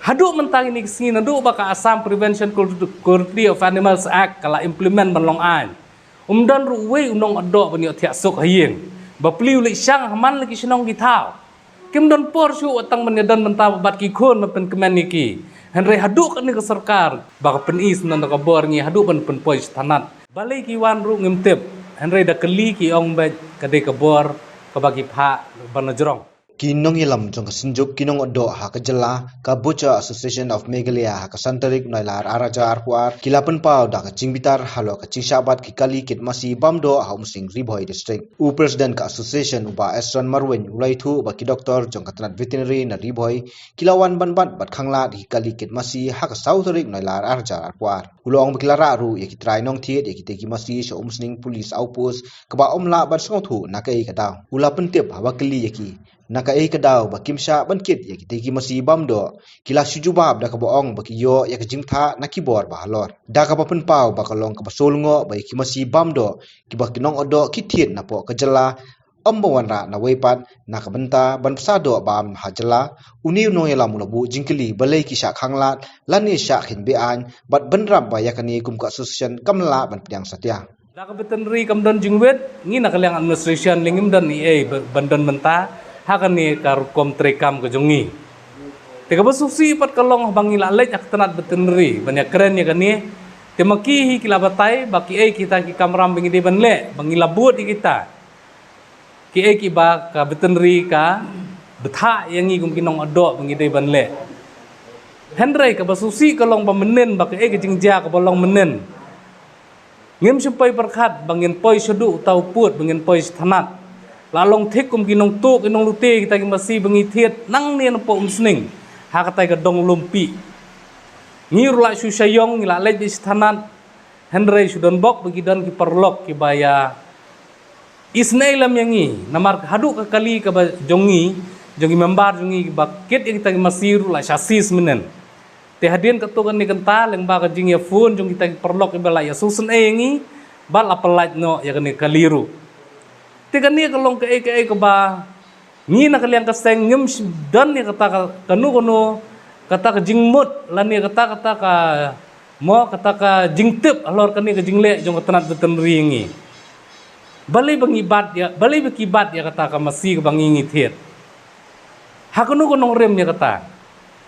Haduk mentang ini kesini naduk baka Assam Prevention Cruelty of Animals Act kala implement banlong an. Dan ruwe unong adok banyak tiak sok hayeng. Bapli ulik syang haman lagi senong kitau. Kim don por syu utang menyadan mentah bat kikun mapen kemen niki. Henry haduk ni ke serkar baka penis nan ka bor ngi haduk pen poi tanat. Balai kiwan ru ngimtip. Henry da keli ki ong bet kade ka bor ka bagi pha banajrong. Kinong ilam jong kasinjuk kinong odo ha kajela ka Butcher Association of Meghalaya ha kasantarik nailar araja arpuar kilapan pau da ka jingbitar halo ka cingsabat ki kali kit masi bamdo ha umsing Ribhoi district u president ka association uba Esron Marwen ulai thu ba ki doktor jong katanat veterinary na Ribhoi kilawan banbat bat khangla di kali kit masi ha ka sautarik nailar araja arpuar ulong bakilara ru ya ki trai nong thiet ya ki teki masi so umsning police outpost ka ba omla bat song thu na kai ka daw ula pentip ha ba kali ya ki naka kadaw ba kimsha bankit ya kitegi masi bamdo kila sujubab da ka boong ba kiyo ya kajingtha na kibor ba halor da ka papenpau ba kalong ka basolngo ba ki masi bamdo ki ba kinong odo kithiet na po kajela ambawanra na weipat na kabenta ban pasado bam hajela uni no yela mulabu jingkeli balai ki sha khanglat lani sha khin be an bat banram ba yakani kum ka association kamla ban pidang satya da ka veterinary kamdon jingwet ngi na kalyang administration lingim dan ni bandan menta hakan ni karukom trekam ke jongi. Teka basusi pat kalong bangi lalej ak tanat veterinary banyak keren ya kan ni. Temaki hi kilabatai baki kita ki kamram bangi de banle bangi labut kita. Ki ki ba ka veterinary ka betha yang ngi kum kinong adok bangi de banle. Hendrai ka basusi kalong pamenen baki ke jingja ka bolong menen. Ngem sampai perkat bangin poi sedu tau put bangin poi tanat. Lalong thik kum kinong tuk kinong lute kita ki masih bengi thiet nang ni po umsning ha katai ka dong lumpi ngir la su sayong ngila lej di stanat Henry sudan bok bagi dan ki perlok ki baya isnailam yangi namar hadu ka kali ka jongi membar jongi bakit yang kita ki masih la sasis menen te hadien ka tukan ni kenta leng ba ka jing ya phone jong kita ki perlok ki bala ya susun yangi bal apalaj no ya ni kaliru Tika ni kalong ke ba ni na kaliang kaseng ngem dan ni kata kanu kata ka jingmut lan ni kata ka mo kata ka jingtip alor kani ka jingle jong katanat veterinary ngi balai bangibat ya balai bekibat ya kata ka masih ka bangingi thiet ha kanu rem ya kata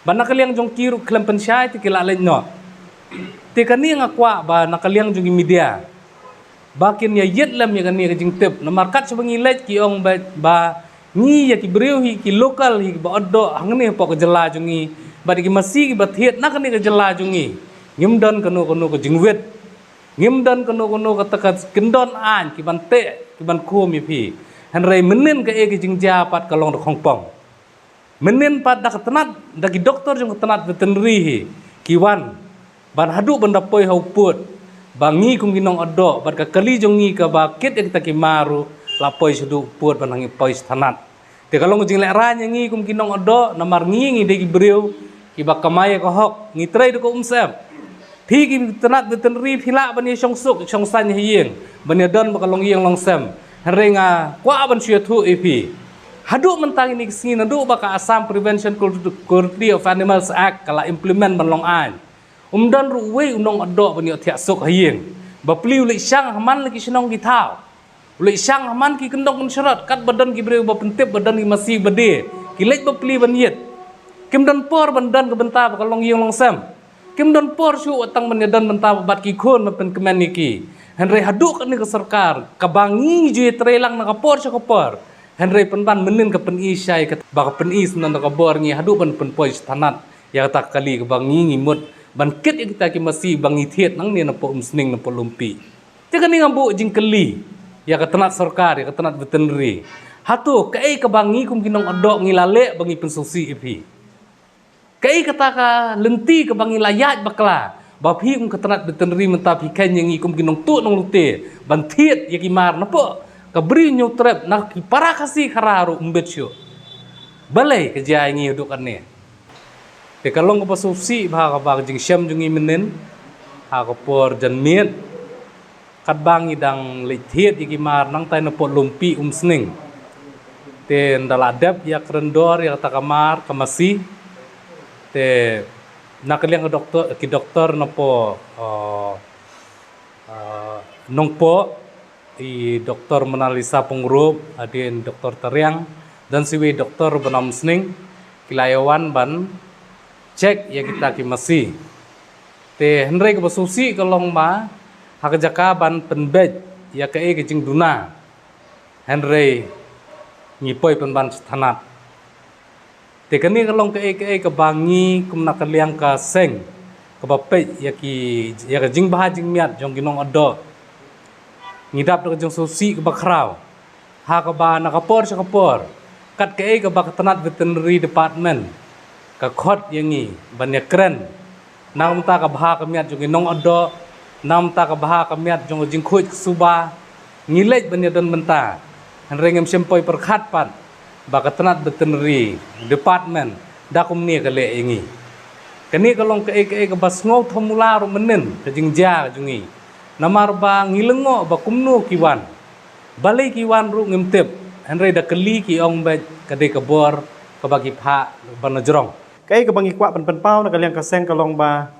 bana kaliang jong kiru klem pansyait kila len no tika ni ngakwa ba nakaliang jong media bakin ya yet lam ya kani kajing tip na markat sebangi lej ki ong ba ni ya ki breu hi ki lokal hi ba oddo hangne po ka jela jungi ba ki masih ki bathiet na kani ka jela jungi ngimdan kanu ka jingwet ngimdan kanu ka takat kendon an ki bante ki ban khom pi hanrai menen ka ki jingja pat kalong khongpong menen pat da katanat da ki doktor jung katanat veterinary hi ki wan ban hadu banda poi hau put bangi kum ginong odo bat ka kali jongi ka bakit yang kita kimaru lapoi sudu puat banangi poi tanat te kalong jing lek ranya ngi kum ginong odo namar ngi de breu ki bak kamaya ko hok ngi trai ko umsem thi ki tanat veterinary phila bani song suk song san hieng bani don bakalong yeng long sem renga kwa ban syua thu ep hadu mentang ini kesini nadu baka Assam Prevention Cruelty of Animals Act kala implement banlong an dan ruwe unong adok banyak tiak sok hayeng bapli ulik syang haman lagi senong kitau ulik syang haman ki kendong mensyarat kat badan ki breu bapentip badan ki masih bade ki lej bapli banyet kim dan por bandan ke benta bakalong yeng long sem kim dan por syu utang menyadan benta bat ki khon mapen kemen niki Henry haduk ni ke serkar kabangi jue trelang na kapor sya kapor Henry penban menen ke pen isai ke baka pen is nan ka bor ngi haduk pen poi tanat ya tak kali kabangi ngimut Bankit yang kita ki masih bangi thiet nang ni na po umsning na po lumpi. Tika ni ngambu jingkeli ya katanat sarkar ya katanat veterinary. Hatu kai ka bangi kum kinong adok ngilale bangi pensusi ipi. Kai kata ka lenti ka bangi layat bakla. Bapi kum katanat veterinary mentapi kan yang kum kinong tu nong lute. Ban thiet ya ki mar na po ka bri nyu trap na ki para kasi khararu umbetsyo. Balai ka jai ngi uduk ane. Te kalong ko pasusi ba ka ba jing syam jungi menen ha ko por jan miet kat bangi dang lithiet iki mar nang tay na po lumpi umsning te ndaladep ya krendor ya takamar kamasi te nakaliang ki doktor na po nongpo i doktor menalisa pengrup adin doktor Teriang dan siwi doktor benam sning kilayawan ban cek ya kita ki masih te henry ke basusi kalong ma hakajaka ban penbej ya ke jing duna henry ngipoi penban tanat te kani kalong ke bangi kum nakaliang ka seng ke bapet ya ke jing bah jing miat jong ginong ado ngidap ke jong susi ke bakrau ha ke ba nakapor sakapor kat ke bak tanat veterinary department ka khot yangi ban ya kren nam ta ka bha ka miat jong ginong ado nam ta ka bha ka miat jong jing khuj suba ngilej ban ya don menta henrengem sempoi perkhat pat bak tanat veterinary department dakum ni ka le yangi kani kalong ke bas ngau thomula ro menen ke jing ja jungi namar ba ngilengo ba kumnu kiwan balai kiwan ru ngimtep henre da keli ki ong ba kade kabor ka bagi pha banajrong cái bangi kwa pen pau na kaliang kaseng kalong ba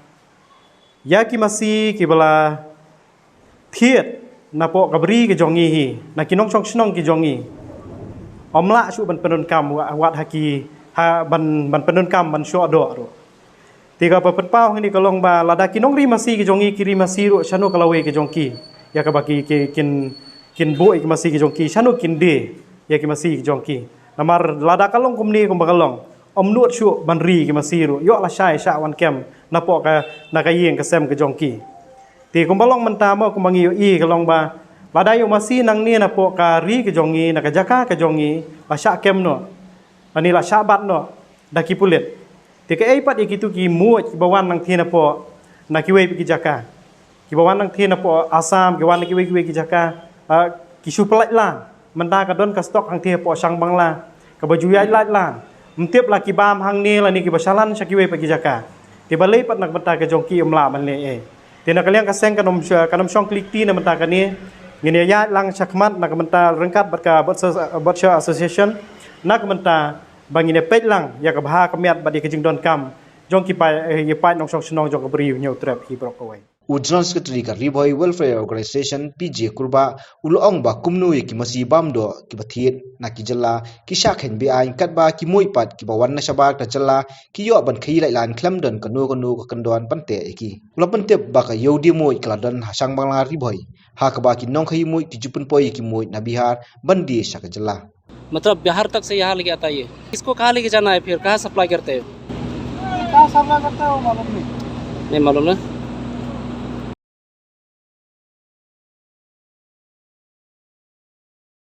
ya ki masi ki bala thiet na po kabri ke jongi hi na kinong chong chnong ki jongi omla su ban penun kam wat haki ha ban penun kam ban sho do ro tiga pen pau ni kalong ba lada kinong ri masi ki jongi kiri masi ro chano kalawe ki jongki ya ka baki ke kin bo ki masi ki jongki chano kin de ya ki masi ki jongki namar lada kalong kumni kum bakalong om nuot chu ban ri ki masi ro yo la shai sha wan kem na po ka na ka yeng ka sem ki jongki ti kum balong menta mo kum bangi yo i kalong ba lada yo masi nang ni na po ka ri ki jongi na ka jaka ka jongi la sha kem no ani la sha bat no da ki pulet ti ke pat ikitu ki muat ki bawan nang thina po na ki we ki jaka ki bawan nang thina po asam ki wan ki we ki jaka ki su plai la manda ka don ka stok hang thia po sang bangla ka baju yai lat la mtiep la ki bam hang ni la ni ki basalan sa ki we ki jaka ti balai pat nak menta ka jongki umla man le ti na kaliang ka seng kanom shong klik ti na menta ka ni ngene ya lang sakmat na ka menta rengkat bat ka bot association nak menta bangine pej lang ya ka bha kamiat badi ke jing don kam jong ki pai nong song snong jong ka bri nyau trap hi brok away Ujran Secretary ka Riboy Welfare Organization PJ Kurba ulong ba kumnu ki masi bamdo ki bathiet na ki jalla ki shakhen bi ain katba ki moipat ki bawan na sabak ta jalla ki yo ban khai lai lan khlam don kanu ka kandon pante ki ulapan te ba ka yodi moi kladon hasang bangla Riboy ha ka ba ki nong khai moi ki jupun poi ki moi na Bihar bandi sak jalla मतलब बिहार तक से यहाँ लेके आता है ये इसको कहाँ लेके जाना है फिर कहाँ सप्लाई करते हैं का सप्लाई करता है वो मालूम नहीं नहीं मालूम ना